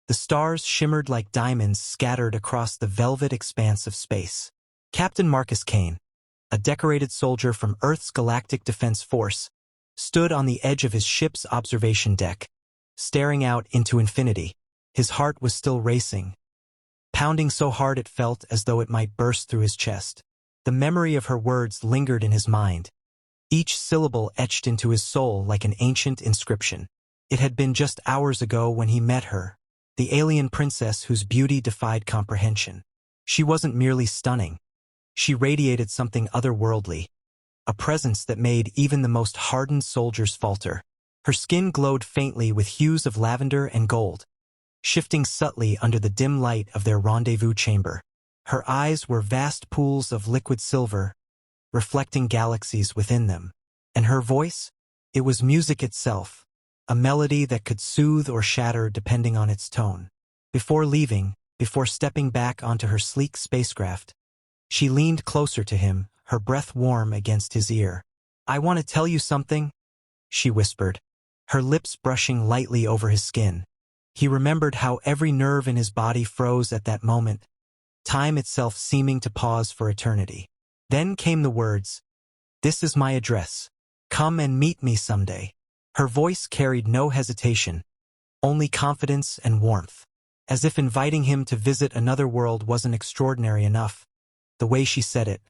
The stars shimmered like diamonds scattered across the velvet expanse of space. Captain Marcus Kane, a decorated soldier from Earth's Galactic Defense Force, stood on the edge of his ship's observation deck, staring out into infinity. His heart was still racing, pounding so hard it felt as though it might burst through his chest. The memory of her words lingered in his mind, each syllable etched into his soul like an ancient inscription. It had been just hours ago when he met her, the alien princess whose beauty defied comprehension. She wasn't merely stunning. She radiated something otherworldly, a presence that made even the most hardened soldiers falter. Her skin glowed faintly with hues of lavender and gold, shifting subtly under the dim light of their rendezvous chamber. Her eyes were vast pools of liquid silver, reflecting galaxies within them. And her voice? It was music itself, a melody that could soothe or shatter depending on its tone. Before stepping back onto her sleek spacecraft, she leaned closer to him, her breath warm against his ear. "I want to tell you something," she whispered, her lips brushing lightly over his skin. He remembered how every nerve in his body froze at that moment, time itself seeming to pause for eternity. Then came the words, "This is my address. Come and meet me someday." Her voice carried no hesitation, only confidence and warmth, as if inviting him to visit another world wasn't extraordinary enough. The way she said it,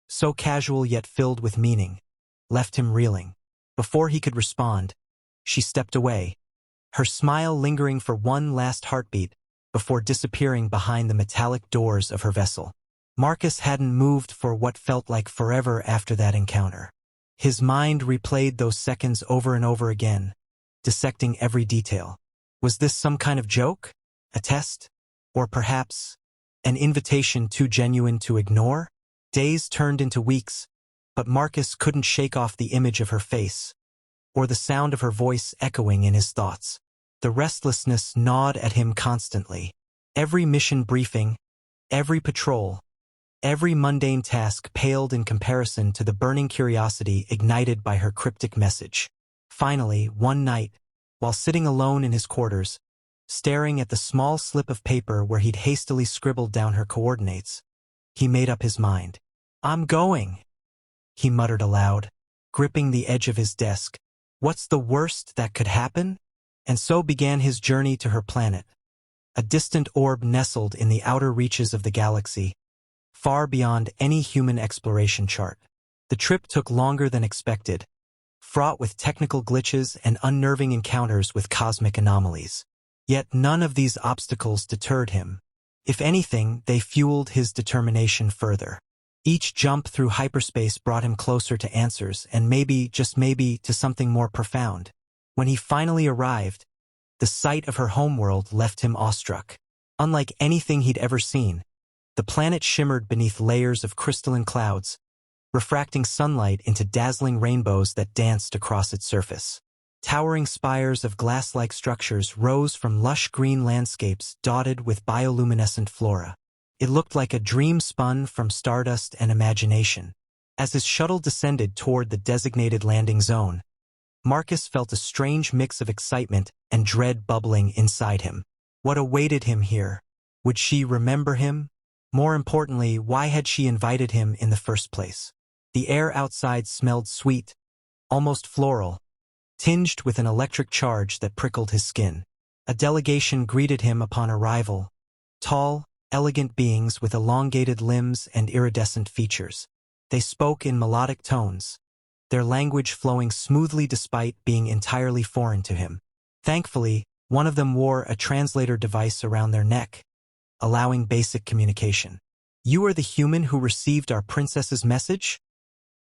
so casual yet filled with meaning, left him reeling. Before he could respond, she stepped away, her smile lingering for one last heartbeat before disappearing behind the metallic doors of her vessel. Marcus hadn't moved for what felt like forever after that encounter. His mind replayed those seconds over and over again, dissecting every detail. Was this some kind of joke? A test? Or perhaps an invitation too genuine to ignore? Days turned into weeks, but Marcus couldn't shake off the image of her face, or the sound of her voice echoing in his thoughts. The restlessness gnawed at him constantly. Every mission briefing, every patrol, every mundane task paled in comparison to the burning curiosity ignited by her cryptic message. Finally, one night, while sitting alone in his quarters, staring at the small slip of paper where he'd hastily scribbled down her coordinates, he made up his mind. "I'm going," he muttered aloud, gripping the edge of his desk. What's the worst that could happen? And so began his journey to her planet, a distant orb nestled in the outer reaches of the galaxy, far beyond any human exploration chart. The trip took longer than expected, fraught with technical glitches and unnerving encounters with cosmic anomalies. Yet none of these obstacles deterred him. If anything, they fueled his determination further. Each jump through hyperspace brought him closer to answers and maybe, just maybe, to something more profound. When he finally arrived, the sight of her homeworld left him awestruck. Unlike anything he'd ever seen, the planet shimmered beneath layers of crystalline clouds, refracting sunlight into dazzling rainbows that danced across its surface. Towering spires of glass-like structures rose from lush green landscapes dotted with bioluminescent flora. It looked like a dream spun from stardust and imagination. As his shuttle descended toward the designated landing zone, Marcus felt a strange mix of excitement and dread bubbling inside him. What awaited him here? Would she remember him? More importantly, why had she invited him in the first place? The air outside smelled sweet, almost floral, tinged with an electric charge that prickled his skin. A delegation greeted him upon arrival, tall, elegant beings with elongated limbs and iridescent features. They spoke in melodic tones, their language flowing smoothly despite being entirely foreign to him. Thankfully, one of them wore a translator device around their neck, allowing basic communication. "You are the human who received our princess's message?"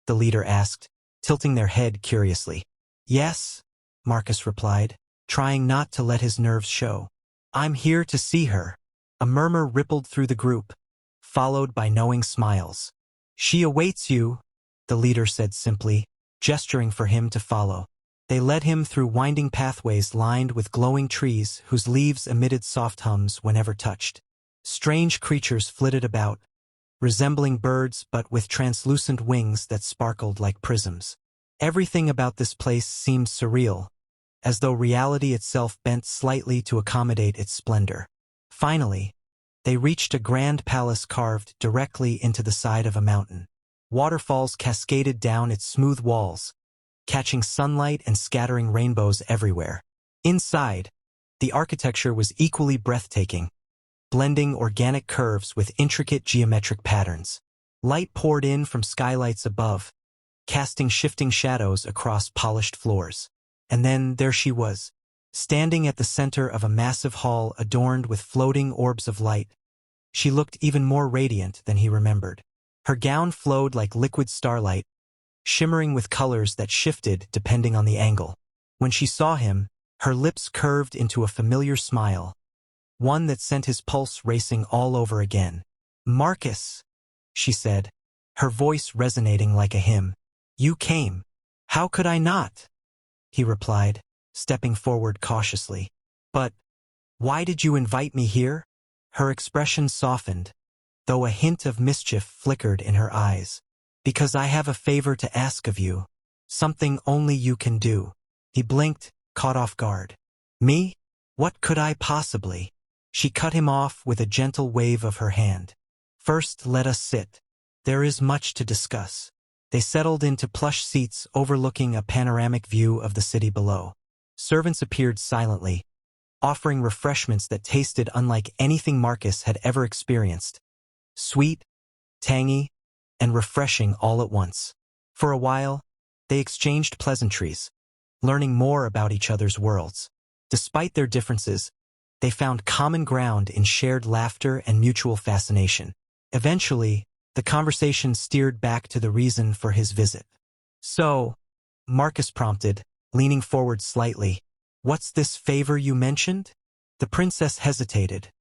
the leader asked, tilting their head curiously. "Yes," Marcus replied, trying not to let his nerves show. "I'm here to see her." A murmur rippled through the group, followed by knowing smiles. "She awaits you," the leader said simply, gesturing for him to follow. They led him through winding pathways lined with glowing trees whose leaves emitted soft hums whenever touched. Strange creatures flitted about, resembling birds but with translucent wings that sparkled like prisms. Everything about this place seemed surreal, as though reality itself bent slightly to accommodate its splendor. Finally, they reached a grand palace carved directly into the side of a mountain. Waterfalls cascaded down its smooth walls, catching sunlight and scattering rainbows everywhere. Inside, the architecture was equally breathtaking, blending organic curves with intricate geometric patterns. Light poured in from skylights above, casting shifting shadows across polished floors. And then there she was, standing at the center of a massive hall adorned with floating orbs of light. She looked even more radiant than he remembered. Her gown flowed like liquid starlight, shimmering with colors that shifted depending on the angle. When she saw him, her lips curved into a familiar smile, one that sent his pulse racing all over again. "Marcus," she said, her voice resonating like a hymn. "You came. How could I not?" he replied, stepping forward cautiously. "But why did you invite me here?" Her expression softened, though a hint of mischief flickered in her eyes. "Because I have a favor to ask of you, something only you can do." He blinked, caught off guard. "Me? What could I possibly?" She cut him off with a gentle wave of her hand. "First, let us sit. There is much to discuss." They settled into plush seats overlooking a panoramic view of the city below. Servants appeared silently, offering refreshments that tasted unlike anything Marcus had ever experienced. Sweet, tangy, and refreshing all at once. For a while, they exchanged pleasantries, learning more about each other's worlds. Despite their differences, they found common ground in shared laughter and mutual fascination. Eventually, the conversation steered back to the reason for his visit. "So," Marcus prompted, leaning forward slightly, "what's this favor you mentioned?" The princess hesitated,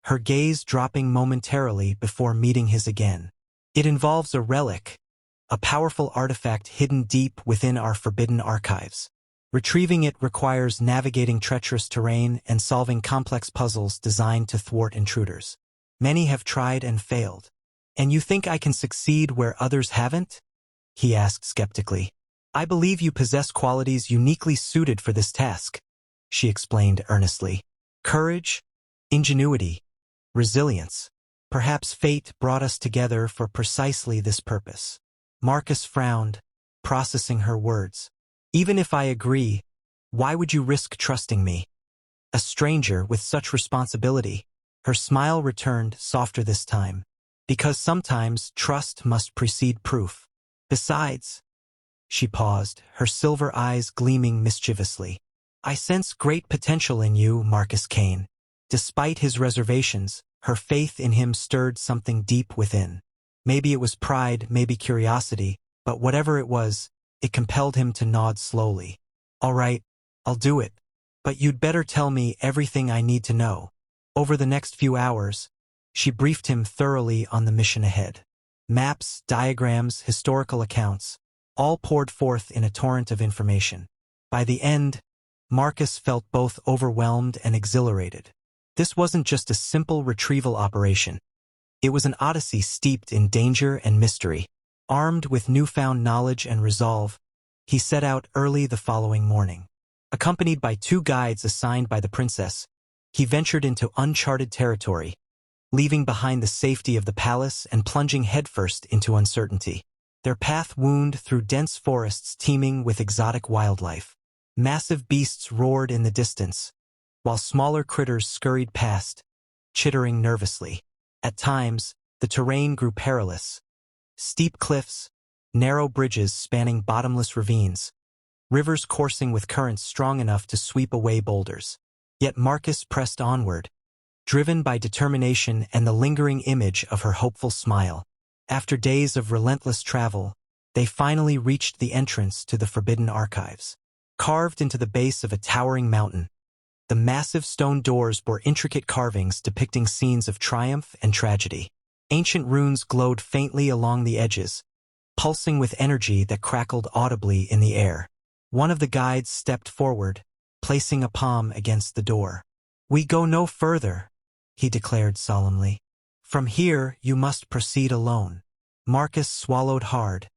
her gaze dropping momentarily before meeting his again. "It involves a relic, a powerful artifact hidden deep within our forbidden archives. Retrieving it requires navigating treacherous terrain and solving complex puzzles designed to thwart intruders. Many have tried and failed. And you think I can succeed where others haven't?" he asked skeptically. "I believe you possess qualities uniquely suited for this task," she explained earnestly. "Courage, ingenuity, resilience. Perhaps fate brought us together for precisely this purpose." Marcus frowned, processing her words. "Even if I agree, why would you risk trusting me? A stranger with such responsibility." Her smile returned, softer this time. "Because sometimes trust must precede proof. Besides," she paused, her silver eyes gleaming mischievously, "I sense great potential in you, Marcus Kane." Despite his reservations, her faith in him stirred something deep within. Maybe it was pride, maybe curiosity, but whatever it was, it compelled him to nod slowly. "All right, I'll do it. But you'd better tell me everything I need to know." Over the next few hours, she briefed him thoroughly on the mission ahead. Maps, diagrams, historical accounts, all poured forth in a torrent of information. By the end, Marcus felt both overwhelmed and exhilarated. This wasn't just a simple retrieval operation. It was an odyssey steeped in danger and mystery. Armed with newfound knowledge and resolve, he set out early the following morning. Accompanied by 2 guides assigned by the princess, he ventured into uncharted territory, leaving behind the safety of the palace and plunging headfirst into uncertainty. Their path wound through dense forests teeming with exotic wildlife. Massive beasts roared in the distance, while smaller critters scurried past, chittering nervously. At times, the terrain grew perilous. Steep cliffs, narrow bridges spanning bottomless ravines, rivers coursing with currents strong enough to sweep away boulders. Yet Marcus pressed onward, driven by determination and the lingering image of her hopeful smile. After days of relentless travel, they finally reached the entrance to the Forbidden Archives. Carved into the base of a towering mountain, the massive stone doors bore intricate carvings depicting scenes of triumph and tragedy. Ancient runes glowed faintly along the edges, pulsing with energy that crackled audibly in the air. One of the guides stepped forward, placing a palm against the door. "We go no further," he declared solemnly. "From here you must proceed alone." Marcus swallowed hard,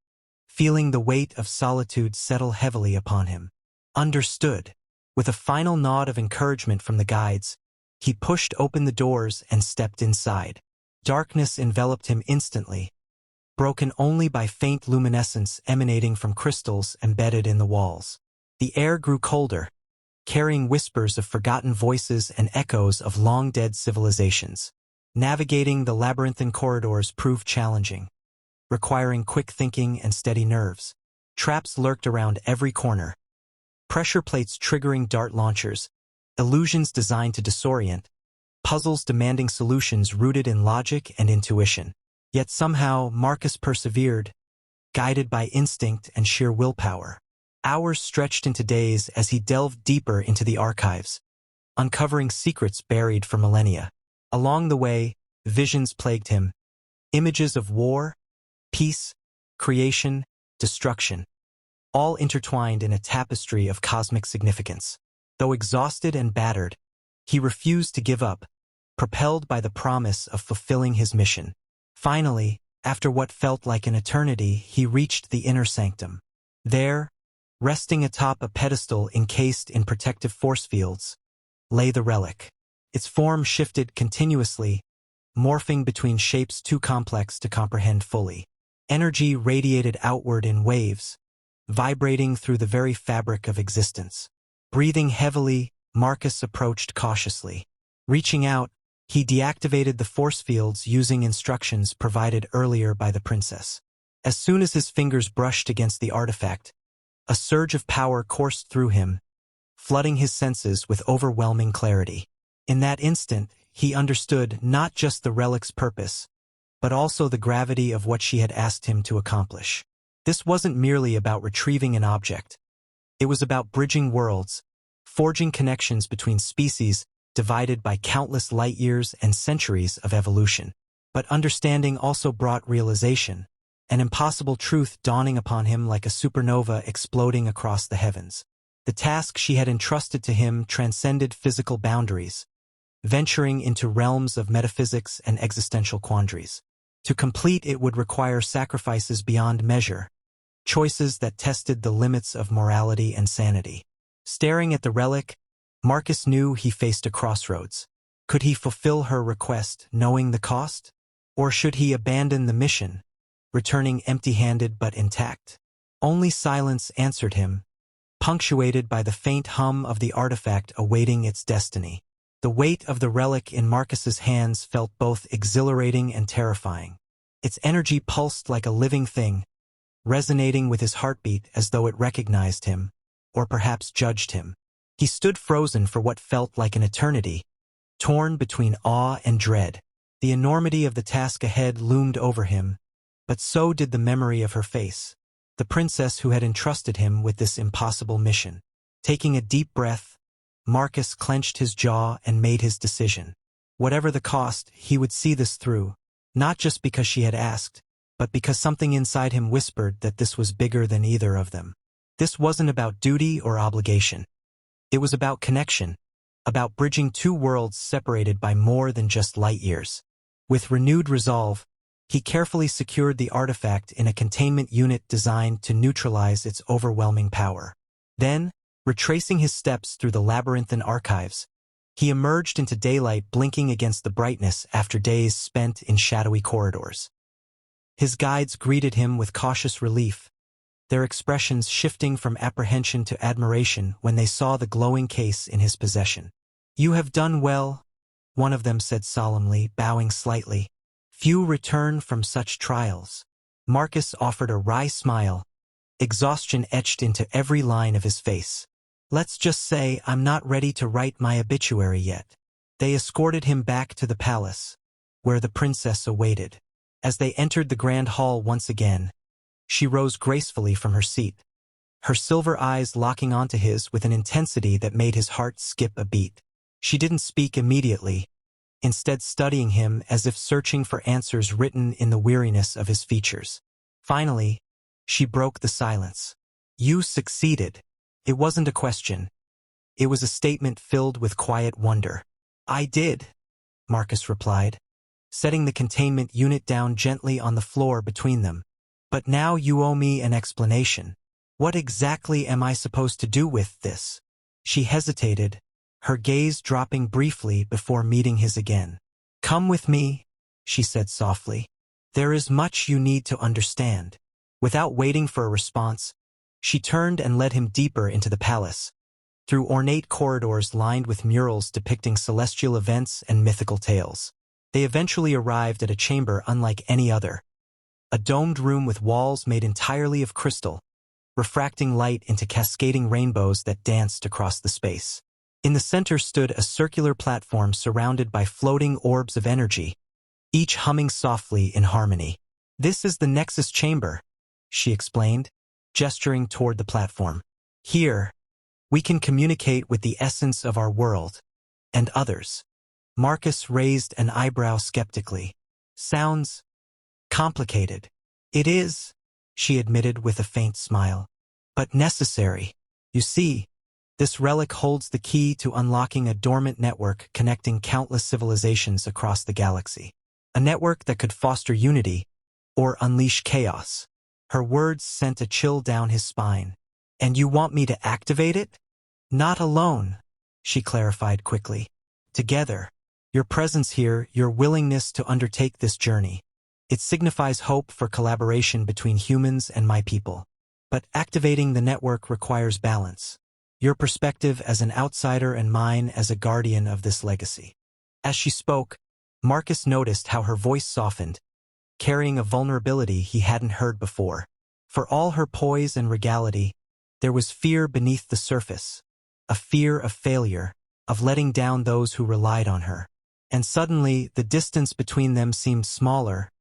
feeling the weight of solitude settle heavily upon him. "Understood." With a final nod of encouragement from the guides, he pushed open the doors and stepped inside. Darkness enveloped him instantly, broken only by faint luminescence emanating from crystals embedded in the walls. The air grew colder, carrying whispers of forgotten voices and echoes of long-dead civilizations. Navigating the labyrinthine corridors proved challenging, requiring quick thinking and steady nerves. Traps lurked around every corner, pressure plates triggering dart launchers, illusions designed to disorient, puzzles demanding solutions rooted in logic and intuition. Yet somehow Marcus persevered, guided by instinct and sheer willpower. Hours stretched into days as he delved deeper into the archives, uncovering secrets buried for millennia. Along the way, visions plagued him, images of war, peace, creation, destruction, all intertwined in a tapestry of cosmic significance. Though exhausted and battered, he refused to give up, propelled by the promise of fulfilling his mission. Finally, after what felt like an eternity, he reached the inner sanctum. There, resting atop a pedestal encased in protective force fields, lay the relic. Its form shifted continuously, morphing between shapes too complex to comprehend fully. Energy radiated outward in waves, vibrating through the very fabric of existence. Breathing heavily, Marcus approached cautiously. Reaching out, he deactivated the force fields using instructions provided earlier by the princess. As soon as his fingers brushed against the artifact, a surge of power coursed through him, flooding his senses with overwhelming clarity. In that instant, he understood not just the relic's purpose, but also the gravity of what she had asked him to accomplish. This wasn't merely about retrieving an object. It was about bridging worlds, forging connections between species divided by countless light years and centuries of evolution. But understanding also brought realization, an impossible truth dawning upon him like a supernova exploding across the heavens. The task she had entrusted to him transcended physical boundaries, venturing into realms of metaphysics and existential quandaries. To complete it would require sacrifices beyond measure, choices that tested the limits of morality and sanity. Staring at the relic, Marcus knew he faced a crossroads. Could he fulfill her request, knowing the cost? Or should he abandon the mission, returning empty-handed but intact? Only silence answered him, punctuated by the faint hum of the artifact awaiting its destiny. The weight of the relic in Marcus's hands felt both exhilarating and terrifying. Its energy pulsed like a living thing, resonating with his heartbeat as though it recognized him, or perhaps judged him. He stood frozen for what felt like an eternity, torn between awe and dread. The enormity of the task ahead loomed over him, but so did the memory of her face, the princess who had entrusted him with this impossible mission. Taking a deep breath, Marcus clenched his jaw and made his decision. Whatever the cost, he would see this through, not just because she had asked, but because something inside him whispered that this was bigger than either of them. This wasn't about duty or obligation. It was about connection, about bridging two worlds separated by more than just light years. With renewed resolve, he carefully secured the artifact in a containment unit designed to neutralize its overwhelming power. Then, retracing his steps through the labyrinthine archives, he emerged into daylight blinking against the brightness after days spent in shadowy corridors. His guides greeted him with cautious relief, their expressions shifting from apprehension to admiration when they saw the glowing case in his possession. "You have done well," one of them said solemnly, bowing slightly. "Few return from such trials." Marcus offered a wry smile, exhaustion etched into every line of his face. "Let's just say I'm not ready to write my obituary yet." They escorted him back to the palace, where the princess awaited. As they entered the grand hall once again, she rose gracefully from her seat, her silver eyes locking onto his with an intensity that made his heart skip a beat. She didn't speak immediately, instead studying him as if searching for answers written in the weariness of his features. Finally, she broke the silence. "You succeeded." It wasn't a question. It was a statement filled with quiet wonder. "I did," Marcus replied, setting the containment unit down gently on the floor between them. "But now you owe me an explanation. What exactly am I supposed to do with this?" She hesitated, her gaze dropping briefly before meeting his again. "Come with me," she said softly. "There is much you need to understand." Without waiting for a response, she turned and led him deeper into the palace, through ornate corridors lined with murals depicting celestial events and mythical tales. They eventually arrived at a chamber unlike any other, a domed room with walls made entirely of crystal, refracting light into cascading rainbows that danced across the space. In the center stood a circular platform surrounded by floating orbs of energy, each humming softly in harmony. "This is the Nexus chamber," she explained, gesturing toward the platform. "Here, we can communicate with the essence of our world, and others." Marcus raised an eyebrow skeptically. "Sounds complicated." "It is," she admitted with a faint smile. "But necessary. You see, this relic holds the key to unlocking a dormant network connecting countless civilizations across the galaxy. A network that could foster unity or unleash chaos." Her words sent a chill down his spine. "And you want me to activate it?" "Not alone," she clarified quickly. "Together. Your presence here, your willingness to undertake this journey. It signifies hope for collaboration between humans and my people. But activating the network requires balance. Your perspective as an outsider and mine as a guardian of this legacy." As she spoke, Marcus noticed how her voice softened, carrying a vulnerability he hadn't heard before. For all her poise and regality, there was fear beneath the surface, a fear of failure, of letting down those who relied on her. And suddenly, the distance between them seemed smaller,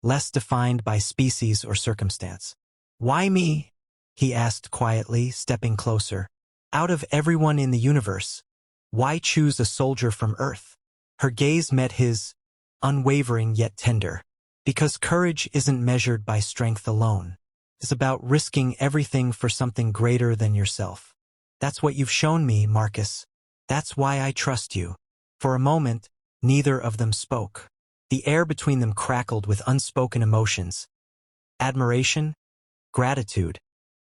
less defined by species or circumstance. "Why me?" he asked quietly, stepping closer. "Out of everyone in the universe, why choose a soldier from Earth?" Her gaze met his, unwavering yet tender. "Because courage isn't measured by strength alone. It's about risking everything for something greater than yourself. That's what you've shown me, Marcus. That's why I trust you." For a moment, neither of them spoke. The air between them crackled with unspoken emotions. Admiration, gratitude,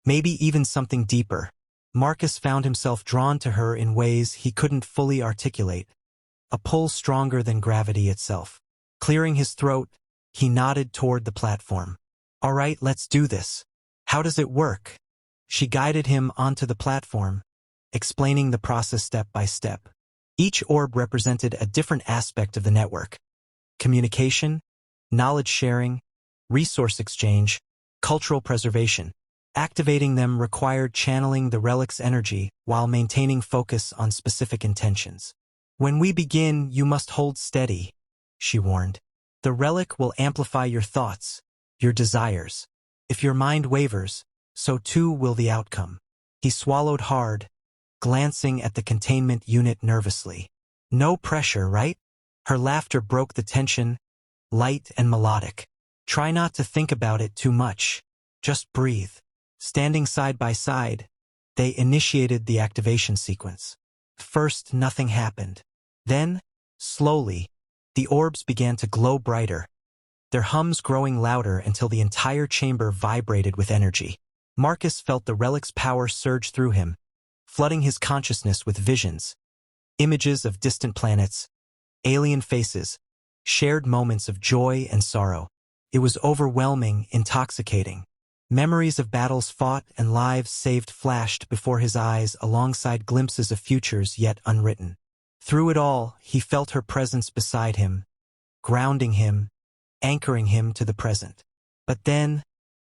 maybe even something deeper. Marcus found himself drawn to her in ways he couldn't fully articulate, a pull stronger than gravity itself. Clearing his throat, he nodded toward the platform. "All right, let's do this. How does it work?" She guided him onto the platform, explaining the process step by step. Each orb represented a different aspect of the network: communication, knowledge sharing, resource exchange, cultural preservation. Activating them required channeling the relic's energy while maintaining focus on specific intentions. "When we begin, you must hold steady," she warned. "The relic will amplify your thoughts, your desires. If your mind wavers, so too will the outcome." He swallowed hard, glancing at the containment unit nervously. "No pressure, right?" Her laughter broke the tension, light and melodic. "Try not to think about it too much. Just breathe." Standing side by side, they initiated the activation sequence. First, nothing happened. Then, slowly, the orbs began to glow brighter, their hums growing louder until the entire chamber vibrated with energy. Marcus felt the relic's power surge through him, flooding his consciousness with visions, images of distant planets, alien faces, shared moments of joy and sorrow. It was overwhelming, intoxicating. Memories of battles fought and lives saved flashed before his eyes alongside glimpses of futures yet unwritten. Through it all, he felt her presence beside him, grounding him, anchoring him to the present. But then,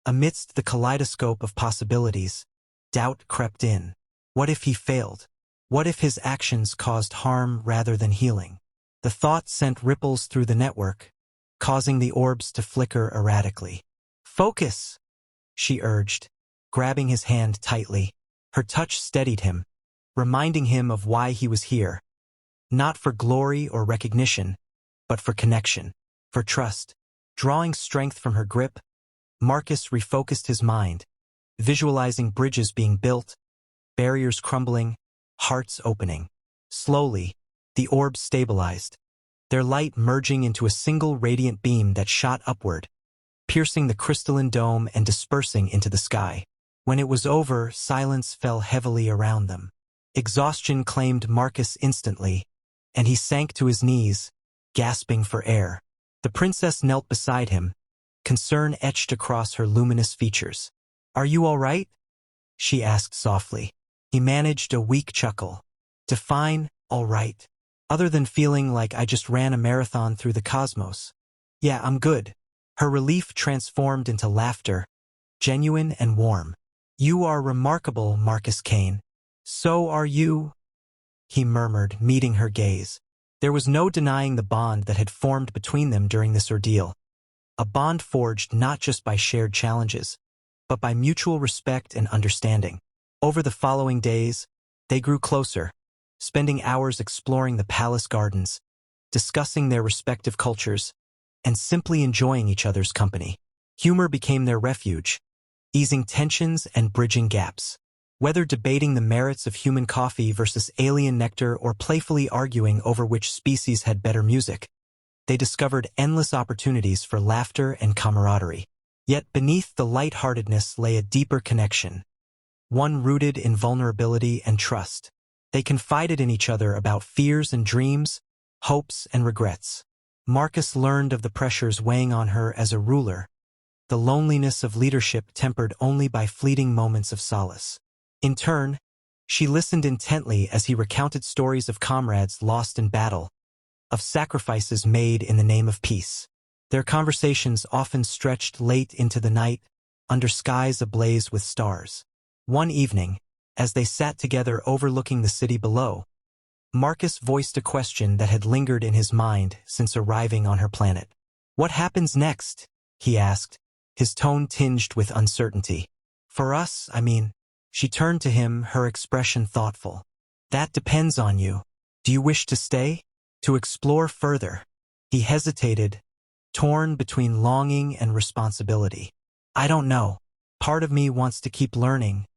amidst the kaleidoscope of possibilities, doubt crept in. What if he failed? What if his actions caused harm rather than healing? The thought sent ripples through the network, causing the orbs to flicker erratically. "Focus!" she urged, grabbing his hand tightly. Her touch steadied him, reminding him of why he was here. Not for glory or recognition, but for connection, for trust. Drawing strength from her grip, Marcus refocused his mind, visualizing bridges being built, barriers crumbling, hearts opening. Slowly, the orbs stabilized, their light merging into a single radiant beam that shot upward, piercing the crystalline dome and dispersing into the sky. When it was over, silence fell heavily around them. Exhaustion claimed Marcus instantly, and he sank to his knees, gasping for air. The princess knelt beside him, concern etched across her luminous features. "Are you all right?" she asked softly. He managed a weak chuckle. Define all right. Other than feeling like I just ran a marathon through the cosmos. "Yeah, I'm good." Her relief transformed into laughter, genuine and warm. "You are remarkable, Marcus Kane." "So are you," he murmured, meeting her gaze. There was no denying the bond that had formed between them during this ordeal. A bond forged not just by shared challenges, but by mutual respect and understanding. Over the following days, they grew closer, spending hours exploring the palace gardens, discussing their respective cultures, and simply enjoying each other's company. Humor became their refuge, easing tensions and bridging gaps. Whether debating the merits of human coffee versus alien nectar or playfully arguing over which species had better music, they discovered endless opportunities for laughter and camaraderie. Yet beneath the lightheartedness lay a deeper connection, one rooted in vulnerability and trust. They confided in each other about fears and dreams, hopes and regrets. Marcus learned of the pressures weighing on her as a ruler, the loneliness of leadership tempered only by fleeting moments of solace. In turn, she listened intently as he recounted stories of comrades lost in battle, of sacrifices made in the name of peace. Their conversations often stretched late into the night, under skies ablaze with stars. One evening, as they sat together overlooking the city below, Marcus voiced a question that had lingered in his mind since arriving on her planet. "What happens next?" he asked, his tone tinged with uncertainty. "For us, I mean." She turned to him, her expression thoughtful. "That depends on you. Do you wish to stay? To explore further?" He hesitated, torn between longing and responsibility. "I don't know. Part of me wants to keep learning,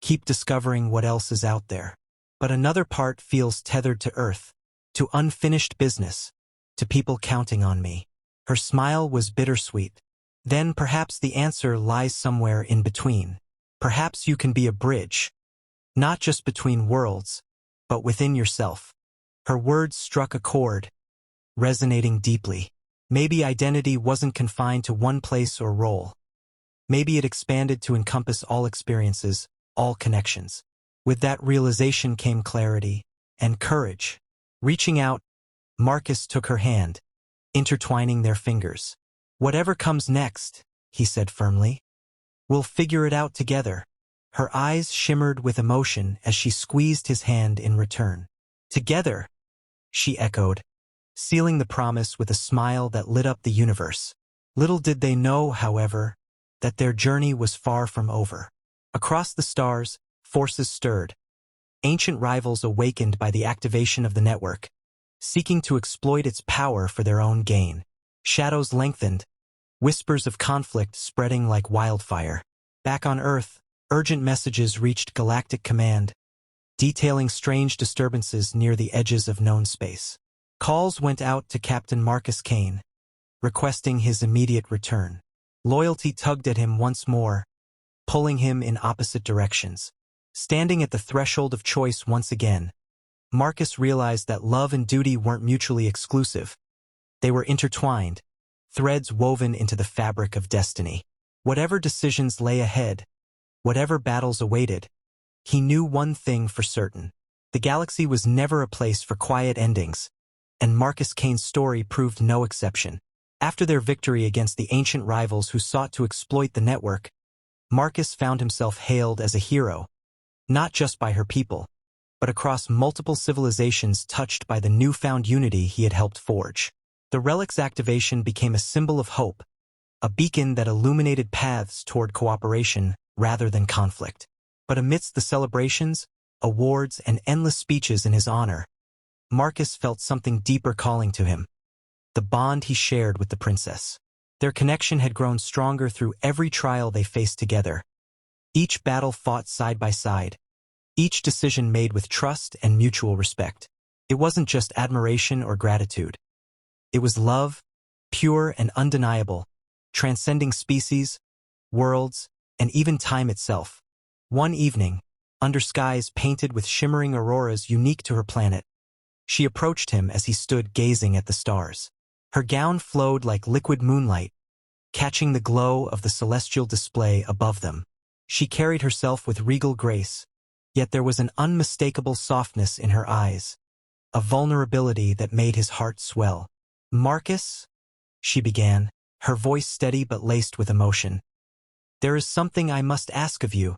keep discovering what else is out there. But another part feels tethered to Earth, to unfinished business, to people counting on me." Her smile was bittersweet. "Then perhaps the answer lies somewhere in between. Perhaps you can be a bridge, not just between worlds, but within yourself." Her words struck a chord, resonating deeply. Maybe identity wasn't confined to one place or role. Maybe it expanded to encompass all experiences, all connections. With that realization came clarity and courage. Reaching out, Marcus took her hand, intertwining their fingers. "Whatever comes next," he said firmly, "we'll figure it out together." Her eyes shimmered with emotion as she squeezed his hand in return. "Together," she echoed, sealing the promise with a smile that lit up the universe. Little did they know, however, that their journey was far from over. Across the stars, forces stirred, ancient rivals awakened by the activation of the network, seeking to exploit its power for their own gain. Shadows lengthened, whispers of conflict spreading like wildfire. Back on Earth, urgent messages reached Galactic Command, detailing strange disturbances near the edges of known space. Calls went out to Captain Marcus Kane, requesting his immediate return. Loyalty tugged at him once more, pulling him in opposite directions. Standing at the threshold of choice once again, Marcus realized that love and duty weren't mutually exclusive. They were intertwined, threads woven into the fabric of destiny. Whatever decisions lay ahead, whatever battles awaited, he knew one thing for certain. The galaxy was never a place for quiet endings, and Marcus Kane's story proved no exception. After their victory against the ancient rivals who sought to exploit the network, Marcus found himself hailed as a hero, not just by her people, but across multiple civilizations touched by the newfound unity he had helped forge. The relic's activation became a symbol of hope, a beacon that illuminated paths toward cooperation rather than conflict. But amidst the celebrations, awards, and endless speeches in his honor, Marcus felt something deeper calling to him: the bond he shared with the princess. Their connection had grown stronger through every trial they faced together. Each battle fought side by side, each decision made with trust and mutual respect. It wasn't just admiration or gratitude. It was love, pure and undeniable, transcending species, worlds, and even time itself. One evening, under skies painted with shimmering auroras unique to her planet. She approached him as he stood gazing at the stars. Her gown flowed like liquid moonlight, catching the glow of the celestial display above them. She carried herself with regal grace, yet there was an unmistakable softness in her eyes, a vulnerability that made his heart swell. "Marcus," she began, her voice steady but laced with emotion. "There is something I must ask of you."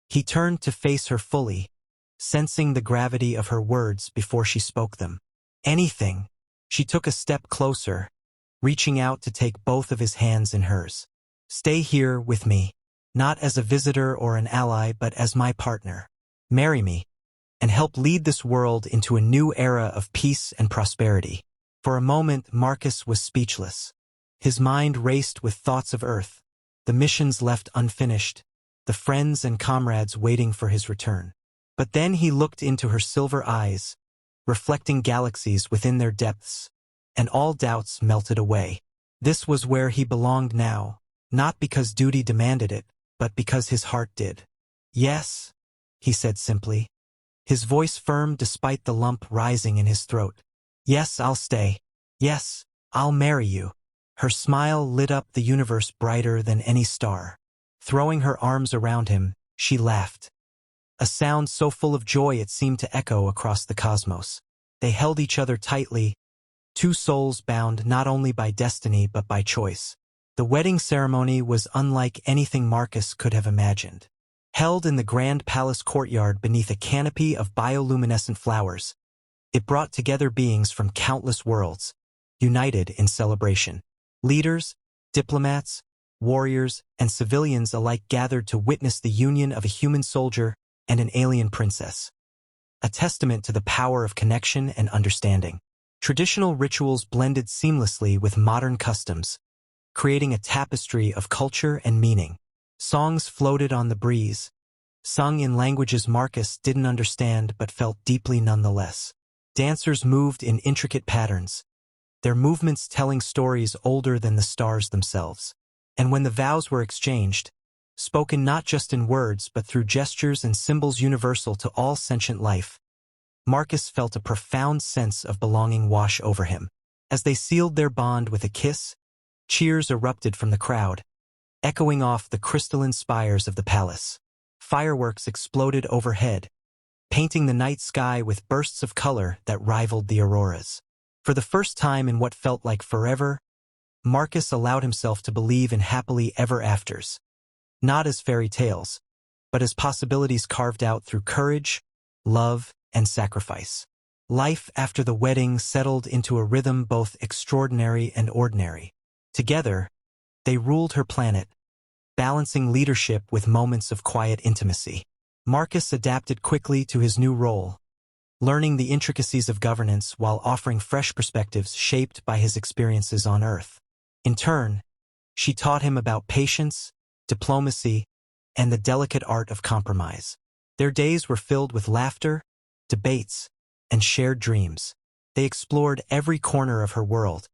He turned to face her fully, sensing the gravity of her words before she spoke them. "Anything." She took a step closer, reaching out to take both of his hands in hers. "Stay here with me, not as a visitor or an ally but as my partner. Marry me, and help lead this world into a new era of peace and prosperity." For a moment, Marcus was speechless. His mind raced with thoughts of Earth, the missions left unfinished, the friends and comrades waiting for his return. But then he looked into her silver eyes, reflecting galaxies within their depths, and all doubts melted away. This was where he belonged now, not because duty demanded it, but because his heart did. "Yes," he said simply, his voice firm despite the lump rising in his throat. "Yes, I'll stay. Yes, I'll marry you." Her smile lit up the universe brighter than any star. Throwing her arms around him, she laughed, a sound so full of joy it seemed to echo across the cosmos. They held each other tightly, two souls bound not only by destiny but by choice. The wedding ceremony was unlike anything Marcus could have imagined. Held in the grand palace courtyard beneath a canopy of bioluminescent flowers, it brought together beings from countless worlds, united in celebration. Leaders, diplomats, warriors, and civilians alike gathered to witness the union of a human soldier and an alien princess, a testament to the power of connection and understanding. Traditional rituals blended seamlessly with modern customs, creating a tapestry of culture and meaning. Songs floated on the breeze, sung in languages Marcus didn't understand but felt deeply nonetheless. Dancers moved in intricate patterns, their movements telling stories older than the stars themselves. And when the vows were exchanged, spoken not just in words but through gestures and symbols universal to all sentient life, Marcus felt a profound sense of belonging wash over him. As they sealed their bond with a kiss, cheers erupted from the crowd, echoing off the crystalline spires of the palace. Fireworks exploded overhead, painting the night sky with bursts of color that rivaled the auroras. For the first time in what felt like forever, Marcus allowed himself to believe in happily ever afters, not as fairy tales, but as possibilities carved out through courage, love, and sacrifice. Life after the wedding settled into a rhythm both extraordinary and ordinary. Together, they ruled her planet, balancing leadership with moments of quiet intimacy. Marcus adapted quickly to his new role, learning the intricacies of governance while offering fresh perspectives shaped by his experiences on Earth. In turn, she taught him about patience, diplomacy, and the delicate art of compromise. Their days were filled with laughter, debates, and shared dreams. They explored every corner of her world,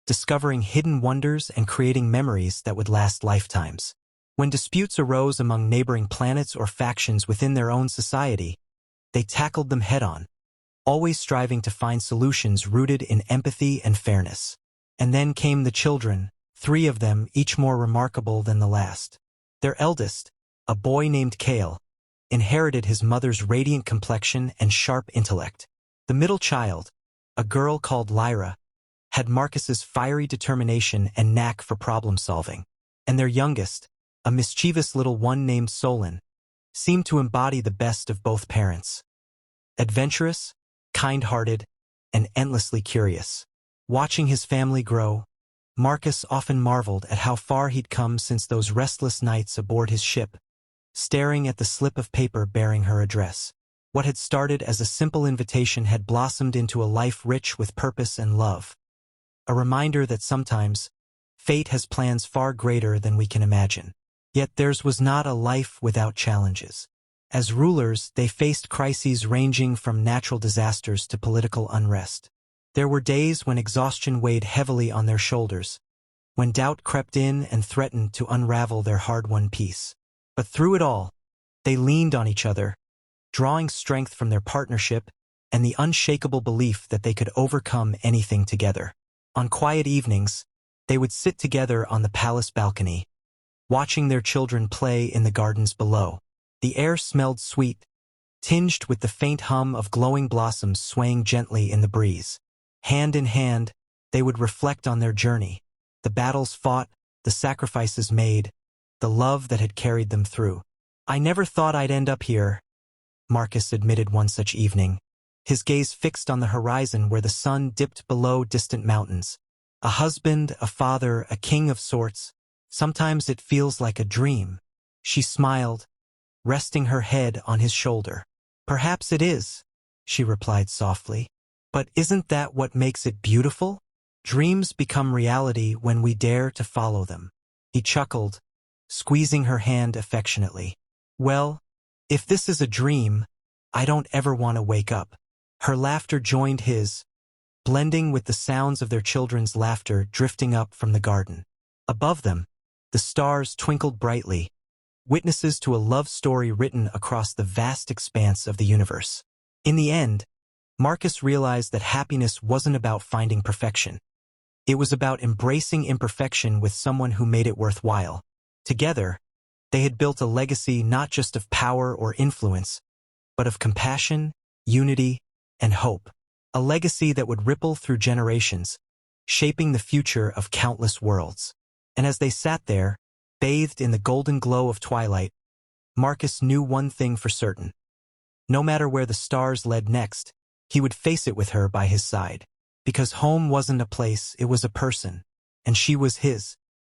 discovering hidden wonders and creating memories that would last lifetimes. When disputes arose among neighboring planets or factions within their own society, they tackled them head-on, always striving to find solutions rooted in empathy and fairness. And then came the children, 3 of them, each more remarkable than the last. Their eldest, a boy named Kale, inherited his mother's radiant complexion and sharp intellect. The middle child, a girl called Lyra, had Marcus's fiery determination and knack for problem-solving. And their youngest, a mischievous little one named Solon, seemed to embody the best of both parents. Adventurous, kind-hearted, and endlessly curious. Watching his family grow, Marcus often marveled at how far he'd come since those restless nights aboard his ship, staring at the slip of paper bearing her address. What had started as a simple invitation had blossomed into a life rich with purpose and love. A reminder that sometimes, fate has plans far greater than we can imagine. Yet theirs was not a life without challenges. As rulers, they faced crises ranging from natural disasters to political unrest. There were days when exhaustion weighed heavily on their shoulders, when doubt crept in and threatened to unravel their hard-won peace. But through it all, They leaned on each other, drawing strength from their partnership and the unshakable belief that they could overcome anything together. On quiet evenings, they would sit together on the palace balcony, watching their children play in the gardens below. The air smelled sweet, tinged with the faint hum of glowing blossoms swaying gently in the breeze. Hand in hand, they would reflect on their journey, the battles fought, the sacrifices made, the love that had carried them through. "I never thought I'd end up here," Marcus admitted one such evening, his gaze fixed on the horizon where the sun dipped below distant mountains. "A husband, a father, a king of sorts. Sometimes it feels like a dream." She smiled, resting her head on his shoulder. "Perhaps it is," she replied softly. "But isn't that what makes it beautiful? Dreams become reality when we dare to follow them." He chuckled, squeezing her hand affectionately. "Well, if this is a dream, I don't ever want to wake up." Her laughter joined his, blending with the sounds of their children's laughter drifting up from the garden. Above them, the stars twinkled brightly, witnesses to a love story written across the vast expanse of the universe. In the end, Marcus realized that happiness wasn't about finding perfection. It was about embracing imperfection with someone who made it worthwhile. Together, they had built a legacy not just of power or influence, but of compassion, unity, and hope. A legacy that would ripple through generations, shaping the future of countless worlds. And as they sat there, bathed in the golden glow of twilight, Marcus knew one thing for certain. No matter where the stars led next, he would face it with her by his side. Because home wasn't a place, it was a person, and she was his.